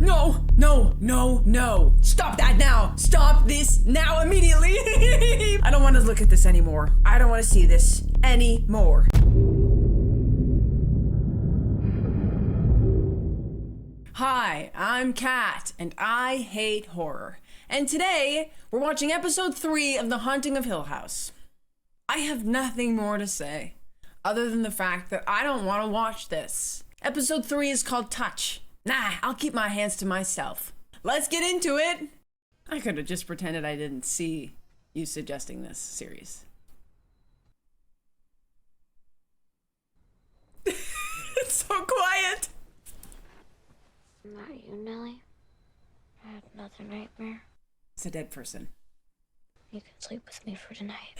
No, no, no, no. Stop that now. Stop this now immediately. I don't want to look at this anymore. I don't want to see this anymore. Hi, I'm Kat, and I hate horror. And today, we're watching episode 3 of The Haunting of Hill House. I have nothing more to say, other than the fact that I don't want to watch this. Episode 3 is called Touch. Nah, I'll keep my hands to myself. Let's get into it. I could have just pretended I didn't see you suggesting this series. It's so quiet. Not you, Nelly. I had another nightmare. It's a dead person. You can sleep with me for tonight.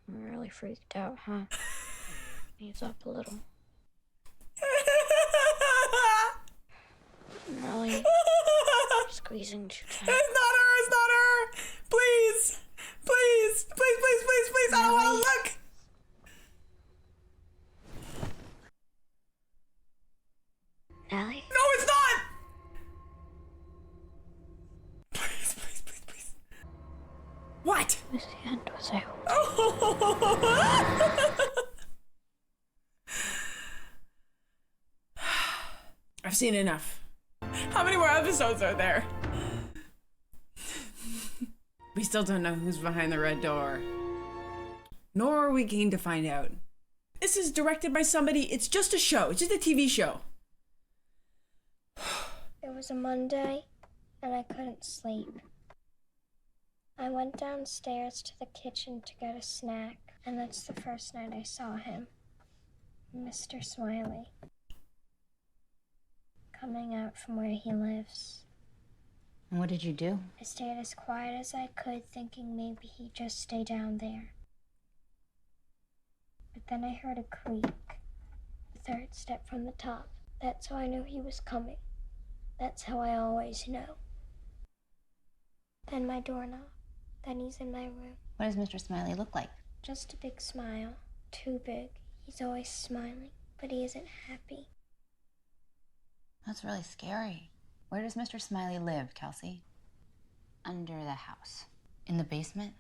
I'm really freaked out, huh? Ease up a little. Nelly, squeezing too tight. It's not her, it's not her! Please! Please! Please, please, please, please! I don't want to look! Nelly? No, it's not! Please, please, please, please. What? It was the end, was I? I've seen enough. How many more episodes are there? We still don't know who's behind the red door. Nor are we keen to find out. This is directed by somebody. It's just a show. It's just a TV show. It was a Monday, and I couldn't sleep. I went downstairs to the kitchen to get a snack, and that's the first night I saw him. Mr. Smiley. Coming out from where he lives. And what did you do? I stayed as quiet as I could, thinking maybe he'd just stay down there. But then I heard a creak, the third step from the top. That's how I knew he was coming. That's how I always know. Then my door knocked. Then he's in my room. What does Mr. Smiley look like? Just a big smile. Too big. He's always smiling, but he isn't happy. That's really scary. Where does Mr. Smiley live, Kelsey? Under the house. In the basement?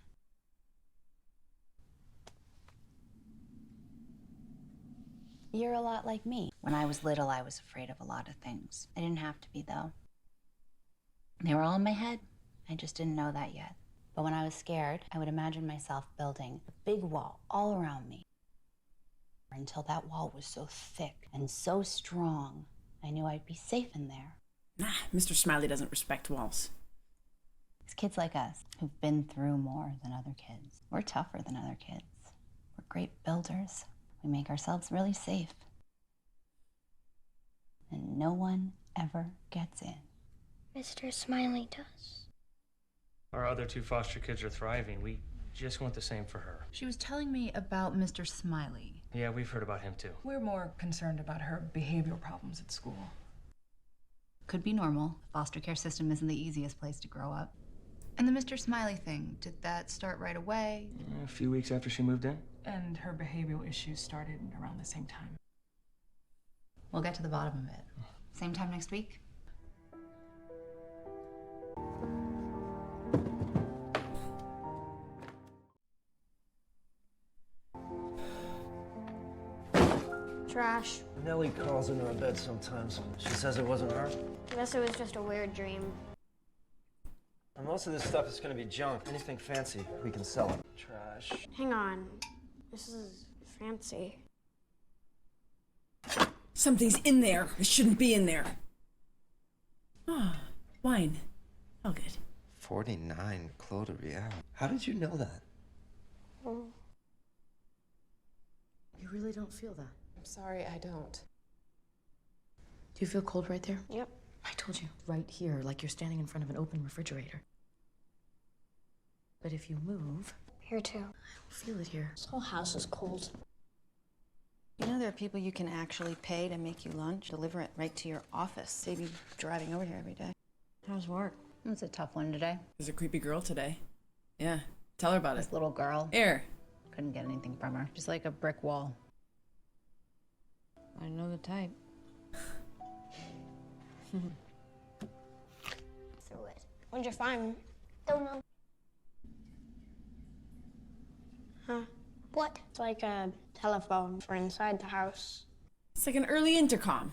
You're a lot like me. When I was little, I was afraid of a lot of things. I didn't have to be, though. They were all in my head. I just didn't know that yet. But when I was scared, I would imagine myself building a big wall all around me. Until that wall was so thick and so strong, I knew I'd be safe in there. Nah, Mr. Smiley doesn't respect walls. It's kids like us who've been through more than other kids. We're tougher than other kids. We're great builders. We make ourselves really safe. And no one ever gets in. Mr. Smiley does. Our other 2 foster kids are thriving. We just want the same for her. She was telling me about Mr. Smiley. Yeah, we've heard about him too. We're more concerned about her behavioral problems at school. Could be normal. The foster care system isn't the easiest place to grow up. And the Mr. Smiley thing, did that start right away? A few weeks after she moved in. And her behavioral issues started around the same time. We'll get to the bottom of it. Same time next week? Trash. Nellie crawls into her bed sometimes. She says it wasn't her. I guess it was just a weird dream. And most of this stuff is gonna be junk. Anything fancy, we can sell it. Trash. Hang on. This is fancy. Something's in there. It shouldn't be in there. Ah, wine. All good. 49 Clos de Real. How did you know that? Oh. You really don't feel that? I'm sorry, I don't. Do you feel cold right there? Yep. I told you, right here, like you're standing in front of an open refrigerator. But if you move... Here too. I don't feel it here. This whole house is cold. You know there are people you can actually pay to make you lunch, deliver it right to your office, save you driving over here every day. How's work? It's a tough one today. There's a creepy girl today. Yeah, tell her about it. This little girl. Here. Couldn't get anything from her. Just like a brick wall. type. Through it. What'd you find? Don't know. Huh? What? It's like a telephone for inside the house. It's like an early intercom.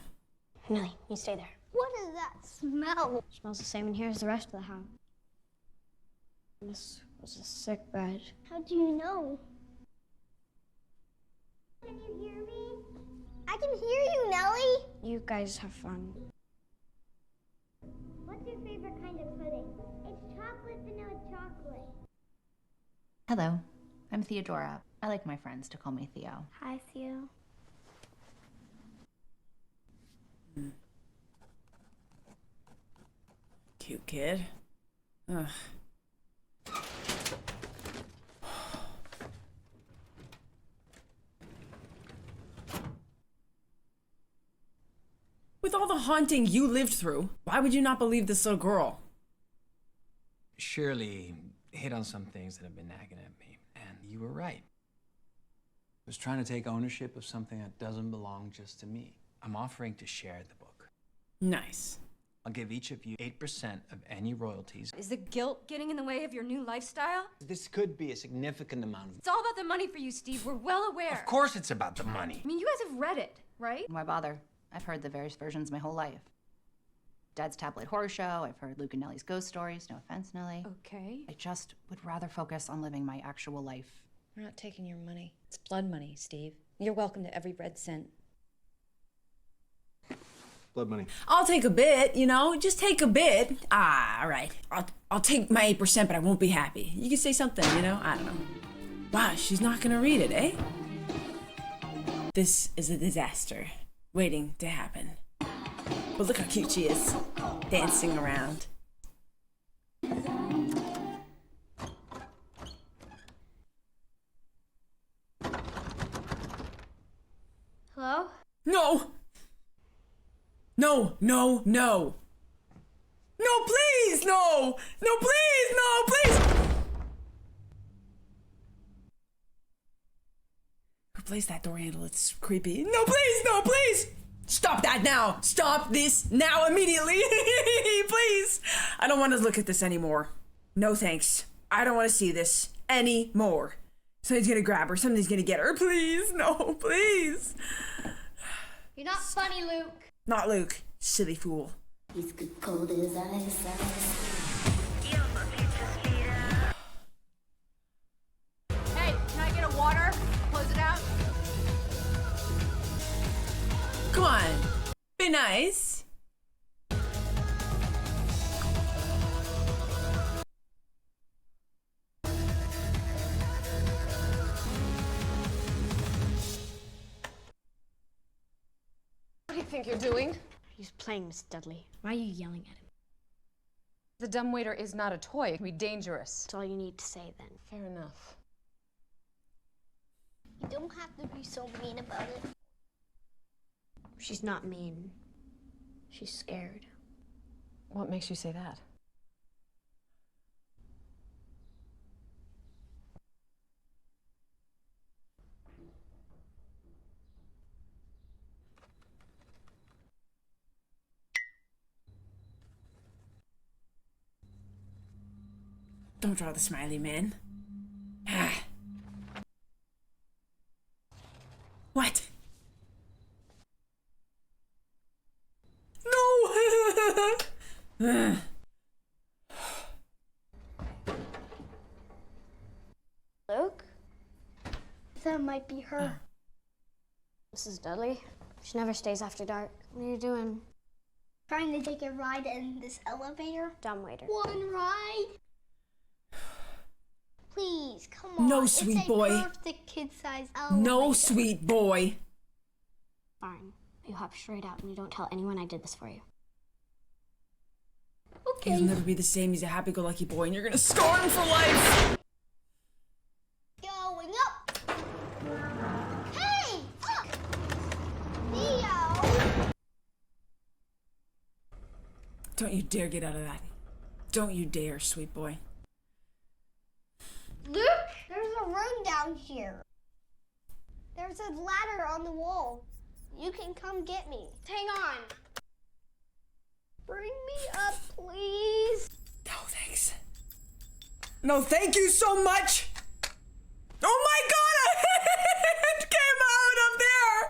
Millie, you stay there. What is that smell? It smells the same in here as the rest of the house. This was a sick bed. How do you know? Can you hear me? I can hear you, Nellie. You guys have fun. What's your favorite kind of pudding? It's chocolate vanilla chocolate. Hello, I'm Theodora. I like my friends to call me Theo. Hi, Theo. Cute kid. Ugh. With all the haunting you lived through, why would you not believe this little girl? Shirley hit on some things that have been nagging at me, and you were right. I was trying to take ownership of something that doesn't belong just to me. I'm offering to share the book. Nice. I'll give each of you 8% of any royalties. Is the guilt getting in the way of your new lifestyle? This could be a significant amount of... It's all about the money for you, Steve. We're well aware. Of course it's about the money. I mean, you guys have read it, right? Why bother? I've heard the various versions my whole life. Dad's tabloid horror show, I've heard Luke and Nellie's ghost stories, no offense, Nellie. Okay. I just would rather focus on living my actual life. We're not taking your money. It's blood money, Steve. You're welcome to every red cent. Blood money. I'll take a bit, you know, just take a bit. Ah, all right. I'll take my 8%, but I won't be happy. You can say something, you know? I don't know. Wow, she's not gonna read it, eh? This is a disaster waiting to happen. But look how cute she is, dancing around. Hello? No! No, no, no. No, please, no! No, please, no, please! Replace that door handle, it's creepy. No, please, no, please! Stop that now! Stop this now, immediately! Please! I don't want to look at this anymore. No thanks. I don't want to see this anymore. Somebody's gonna grab her, somebody's gonna get her. Please, no, please! You're not funny, Luke. Not Luke, silly fool. He's good cold as ice. Hey, can I get a water? Close it out. Come on, be nice. What do you think you're doing? He's playing Miss Dudley. Why are you yelling at him? The dumbwaiter is not a toy. It can be dangerous. That's all you need to say then. Fair enough. You don't have to be so mean about it. She's not mean. She's scared. What makes you say that? Don't draw the smiley man. Ah. What? No! Luke? That might be her. Mrs. Dudley? She never stays after dark. What are you doing? Trying to take a ride in this elevator. Dumbwaiter. One ride? Please, come on. No, sweet boy. It's a perfect kid-sized elevator. No, sweet boy. Fine. You hop straight out and you don't tell anyone I did this for you. Okay. He'll never be the same. He's a happy-go-lucky boy, and you're gonna scar him for life. Going up. Hey! Look! Theo! Don't you dare get out of that. Don't you dare, sweet boy. Luke, there's a room down here. There's a ladder on the wall. You can come get me. Hang on. Bring me up, please. No, thanks. No, thank you so much. Oh my God, a hand came out of there.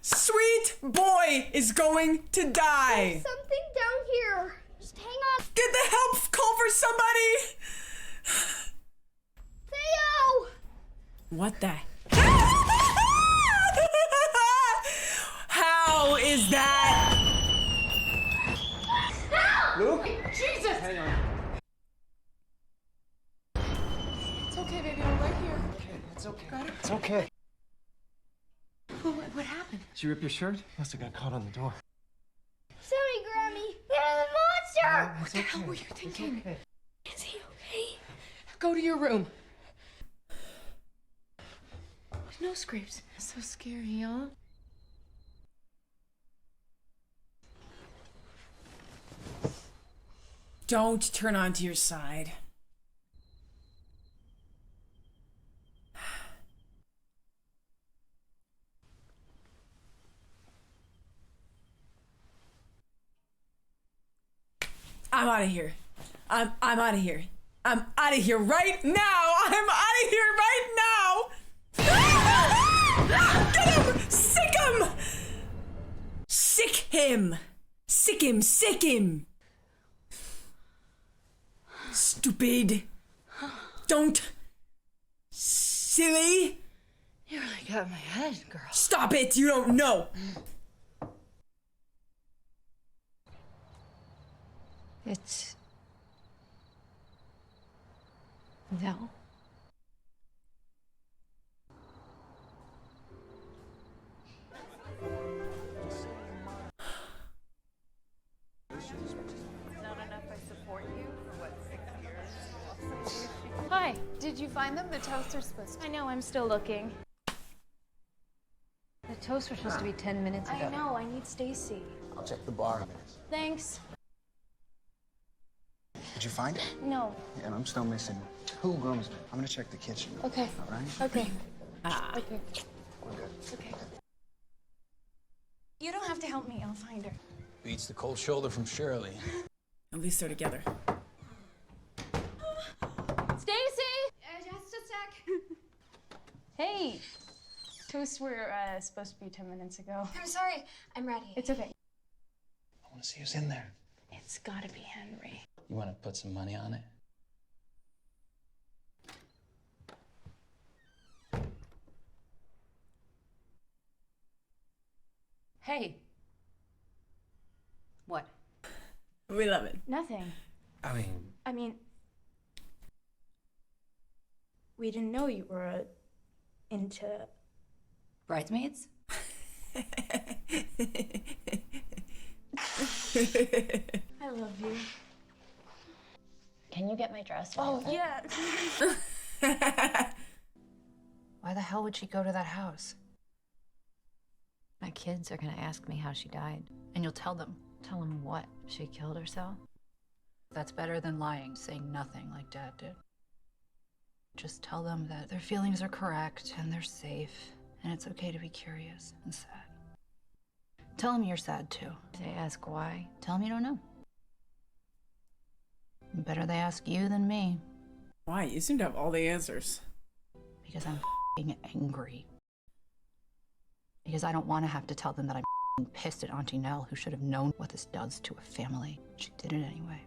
Sweet boy is going to die. There's something down here. Just hang on. Get the help, call for somebody. Theo! What the? How is that? Luke? Jesus! Hang on. It's okay, baby. I'm right here. Okay, it's okay. Got it? It's okay. What happened? Did you rip your shirt? Must have got caught on the door. Sorry, Grammy. There's a monster! What the hell were you thinking? Okay. Is he okay? Go to your room. No scrapes. So scary, huh? Don't turn onto your side. I'm out of here. I'm out of here. I'm out of here right now. I'm out of here right now. Get him! Sick him! Sick him! Sick him! Sick him! Stupid. Don't. Silly. You really got my head, girl. Stop it! You don't know. It's... No. Hi, did you find them? The toaster's supposed to... I know, I'm still looking. The toast was supposed to be 10 minutes ago. I know, I need Stacy. I'll check the bar in a minute. Thanks. Did you find it? No. Yeah, and I'm still missing 2 groomsmen. I'm gonna check the kitchen. Okay. All right? Okay. Okay. We're good. Okay. You don't have to help me, I'll find her. Beats the cold shoulder from Shirley. At least they're together. Stacy! Just a sec. Hey! Toasts were supposed to be 10 minutes ago. I'm sorry. I'm ready. It's okay. I want to see who's in there. It's gotta be Henry. You want to put some money on it? Hey. What? We love it. Nothing. I mean, We didn't know you were into... Bridesmaids? I love you. Can you get my dress? Oh, yeah. Why the hell would she go to that house? My kids are gonna ask me how she died. And you'll tell them. Tell them what? She killed herself? That's better than lying, saying nothing like Dad did. Just tell them that their feelings are correct and they're safe, and it's okay to be curious and sad. Tell them you're sad too. If they ask why, tell them you don't know. Better they ask you than me. Why? You seem to have all the answers. Because I'm f***ing angry. Because I don't want to have to tell them that I'm f***ing pissed at Auntie Nell, who should have known what this does to a family. She did it anyway.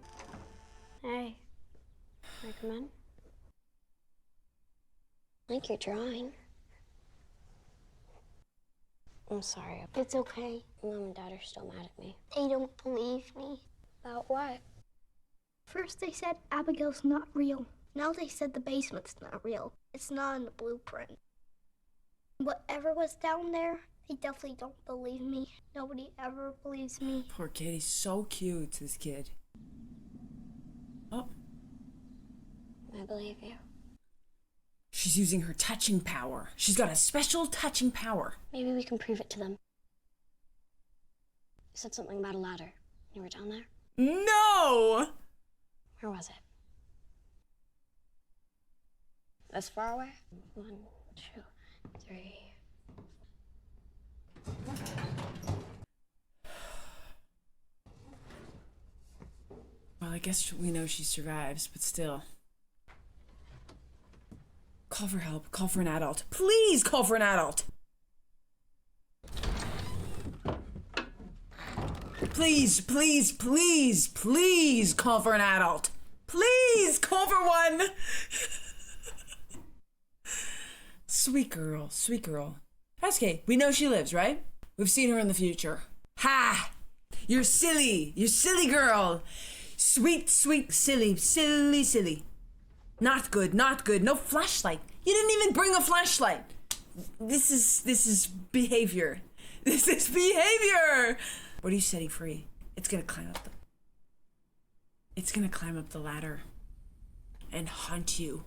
Hey. Can I come in? I like your drawing. I'm sorry. It's okay. Mom and Dad are still mad at me. They don't believe me. About what? First they said Abigail's not real. Now they said the basement's not real. It's not in the blueprint. Whatever was down there, they definitely don't believe me. Nobody ever believes me. Poor kid, he's so cute, this kid. Oh. I believe you. She's using her touching power. She's got a special touching power. Maybe we can prove it to them. You said something about a ladder. You were down there? No! Where was it? This far away? 1, 2, 3. guess we know she survives, but still. Call for help. Call for an adult. Please call for an adult. Please, please, please, please call for an adult. Please call for one. Sweet girl, sweet girl. That's okay. We know she lives, right? We've seen her in the future. Ha! You're silly girl. Sweet, sweet, silly, silly, silly. Not good, not good. No flashlight. You didn't even bring a flashlight. This is behavior. This is behavior. What are you setting free? It's gonna climb up the ladder and haunt you.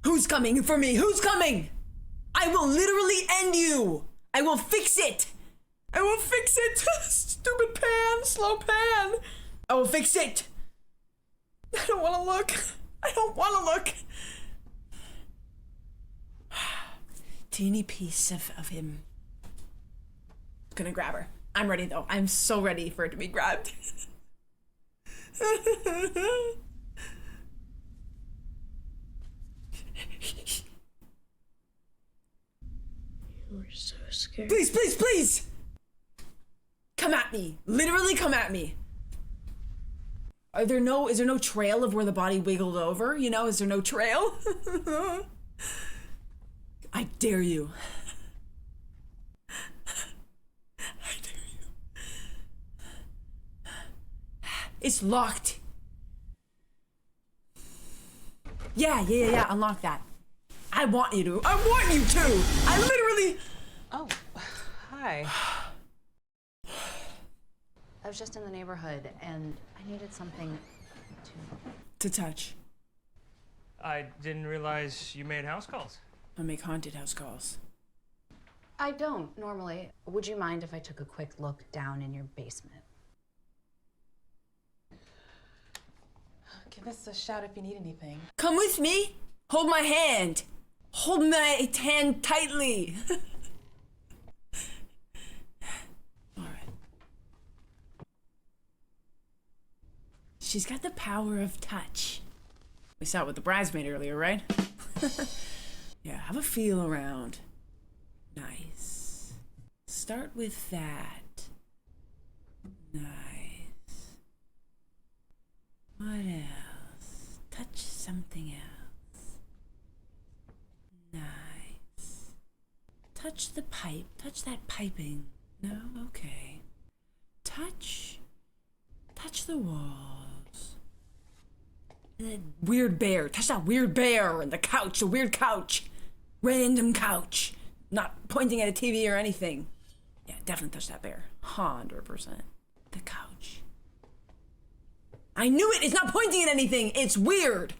Who's coming for me? Who's coming? I will literally end you. I will fix it. I will fix it. Stupid pan, slow pan. I will fix it. I don't want to look. I don't want to look. Teeny piece of him. Gonna grab her. I'm ready though. I'm so ready for it to be grabbed. You were so scared. Please, please, please! Come at me. Literally come at me. Is there no trail of where the body wiggled over? You know, is there no trail? I dare you. I dare you. It's locked. Yeah, unlock that. I want you to. I want you to! I literally... Oh, hi. I was just in the neighborhood and I needed something to touch. I didn't realize you made house calls. I make haunted house calls. I don't normally. Would you mind if I took a quick look down in your basement? Give us a shout if you need anything. Come with me. Hold my hand. Hold my hand tightly. All right. She's got the power of touch. We saw it with the bridesmaid earlier, right? Yeah, have a feel around. Nice. Start with that. Nice. What else? Touch something else. Nice. Touch the pipe. Touch that piping. No? Okay. Touch the walls. That weird bear. Touch that weird bear and the couch. The weird couch. Random couch. Not pointing at a TV or anything. Yeah, definitely touch that bear. 100%. The couch. I knew it! It's not pointing at anything! It's weird!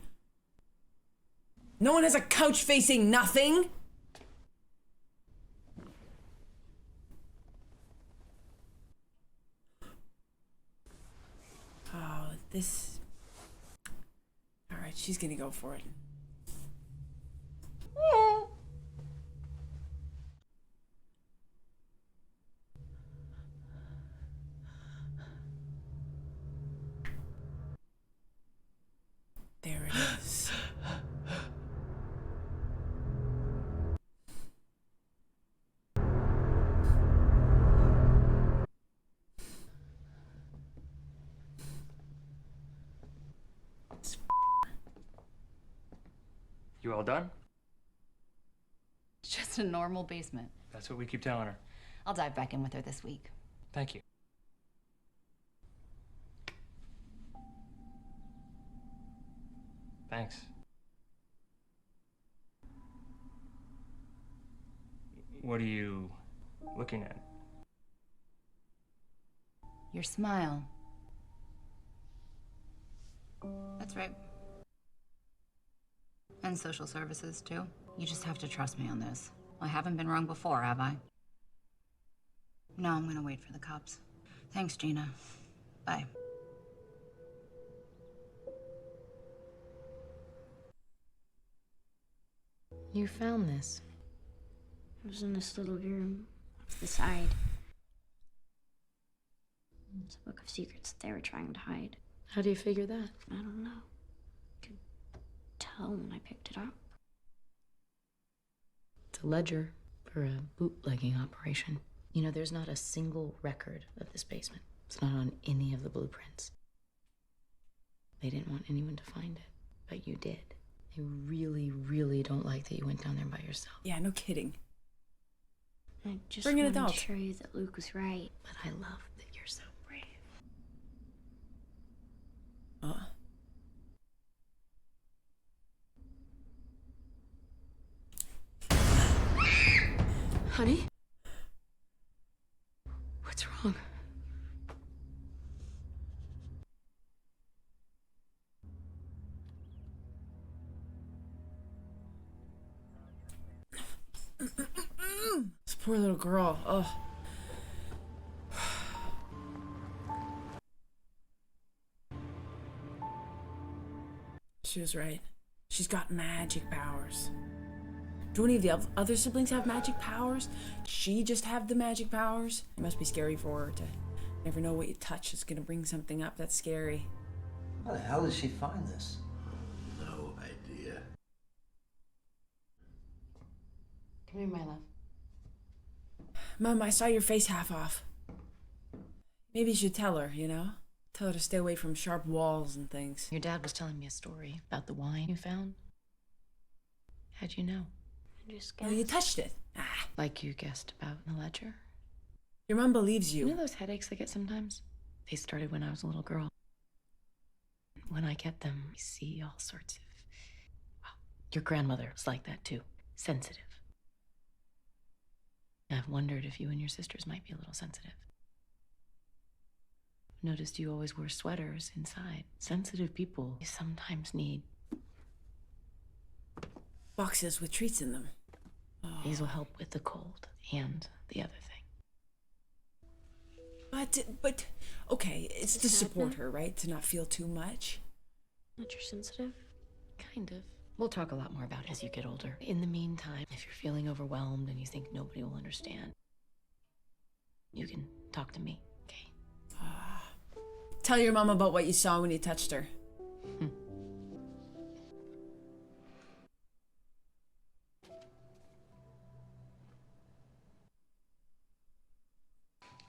No one has a couch facing nothing! Oh, this... Alright, she's gonna go for it. There it is. You all done? It's just a normal basement. That's what we keep telling her. I'll dive back in with her this week. Thank you. Thanks. What are you looking at? Your smile. That's right. And social services, too. You just have to trust me on this. I haven't been wrong before, have I? No, I'm gonna wait for the cops. Thanks, Gina. Bye. You found this? It was in this little room off the side. It's a book of secrets that they were trying to hide. How do you figure that? I don't know. I could tell when I picked it up. It's a ledger for a bootlegging operation. You know, there's not a single record of this basement. It's not on any of the blueprints. They didn't want anyone to find it, but you did. They really, really don't like that you went down there by yourself. Yeah, no kidding. I just Bring an wanted adult. to show you that Luke was right. But I love that you're so brave. Honey? What's wrong? This poor little girl. Oh. She was right. She's got magic powers. Do any of the other siblings have magic powers? Does she just have the magic powers? It must be scary for her to never know what you touch is gonna bring something up that's scary. How the hell did she find this? No idea. Come here, my love. Mom, I saw your face half off. Maybe you should tell her, you know? Tell her to stay away from sharp walls and things. Your dad was telling me a story about the wine you found. How'd you know? I just Oh, you touched it. Ah. Like you guessed about in the ledger? Your mom believes you. You know those headaches I get sometimes? They started when I was a little girl. When I get them, I see all sorts of... Well, your grandmother was like that too. Sensitive. I've wondered if you and your sisters might be a little sensitive. Noticed you always wear sweaters inside. Sensitive people sometimes need... boxes with treats in them. Oh. These will help with the cold and the other thing. But, okay, it's to support her, right? To not feel too much. Not you're sensitive? Kind of. We'll talk a lot more about it as you get older. In the meantime, if you're feeling overwhelmed and you think nobody will understand, you can talk to me, okay? Tell your mom about what you saw when you touched her. You're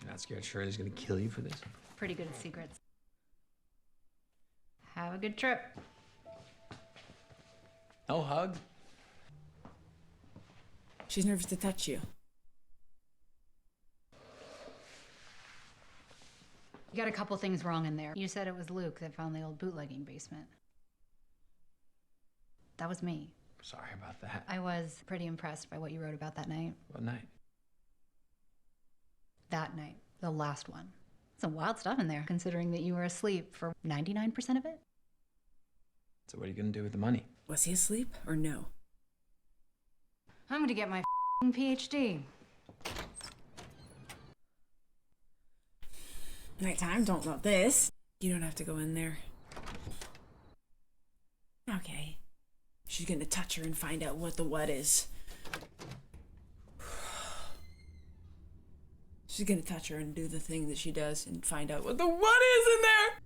not scared Shirley's gonna kill you for this? Pretty good at secrets. Have a good trip. No hug? She's nervous to touch you. You got a couple things wrong in there. You said it was Luke that found the old bootlegging basement. That was me. Sorry about that. I was pretty impressed by what you wrote about that night. What night? That night. The last one. Some wild stuff in there, considering that you were asleep for 99% of it. So what are you gonna do with the money? Was he asleep or no? I'm gonna get my PhD. Nighttime, don't want this. You don't have to go in there. Okay. She's gonna touch her and find out what the what is. She's gonna touch her and do the thing that she does and find out what the what is in there!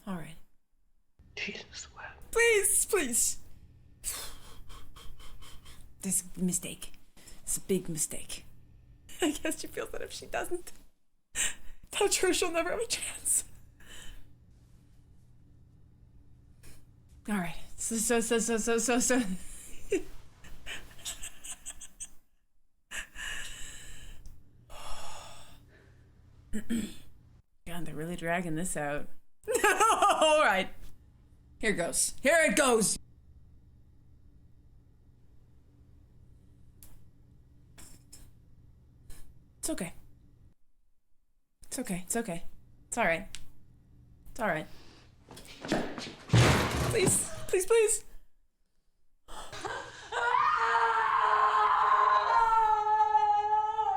Alright. Jesus, wow. Please, please. This is a mistake. It's a big mistake. I guess she feels that if she doesn't touch her, she'll never have a chance. All right. So. God, they're really dragging this out. All right. Here goes. Here it goes. It's okay. It's okay. It's okay. It's all right. It's all right. Please, please, please.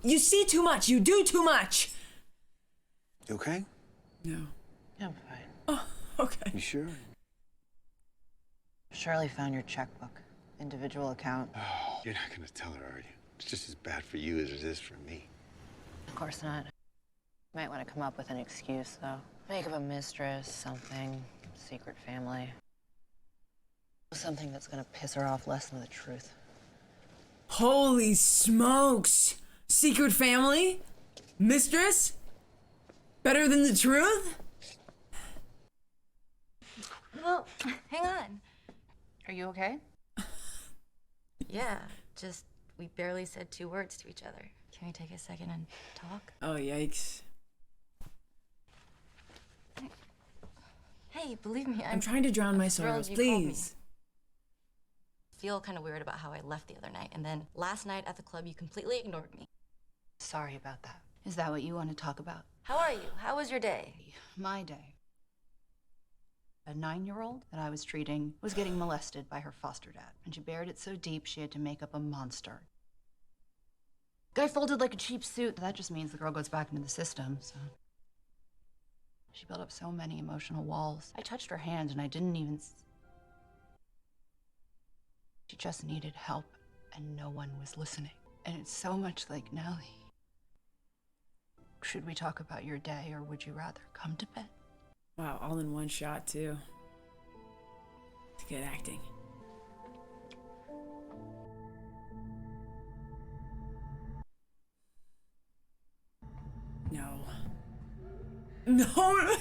You see too much. You do too much. You okay? No. I'm fine. Oh. Okay. You sure? Shirley found your checkbook. Individual account. Oh, you're not gonna tell her, are you? It's just as bad for you as it is for me. Of course not. Might want to come up with an excuse, though. Make up a mistress, something. Secret family. Something that's gonna piss her off less than the truth. Holy smokes! Secret family? Mistress? Better than the truth? Well, hang on. Are you okay? Yeah, just we barely said 2 words to each other. Can we take a second and talk? Oh, yikes. Hey, believe me, I'm trying to drown my sorrows, please. Feel kind of weird about how I left the other night, and then last night at the club you completely ignored me. Sorry about that. Is that what you want to talk about? How are you? How was your day? My day. A 9-year-old that I was treating was getting molested by her foster dad, and she buried it so deep she had to make up a monster. Guy folded like a cheap suit. That just means the girl goes back into the system, so. She built up so many emotional walls. I touched her hand and I didn't even. She just needed help and no one was listening. And it's so much like Nellie. Should we talk about your day or would you rather come to bed? Wow, all in one shot, too. It's good acting. No. No!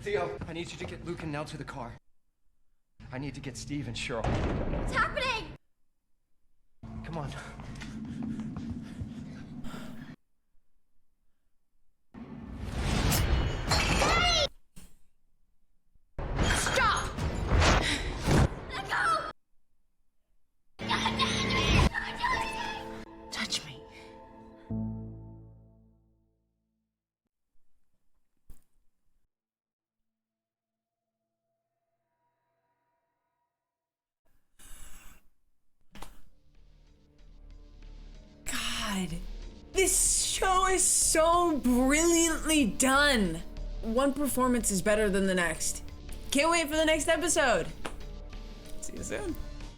Theo, I need you to get Luke and Nell to the car. I need to get Steve and Cheryl. What's happening? Come on. Stop! Let go! Touch me. God, this show is so brilliantly done. One performance is better than the next. Can't wait for the next episode. See you soon.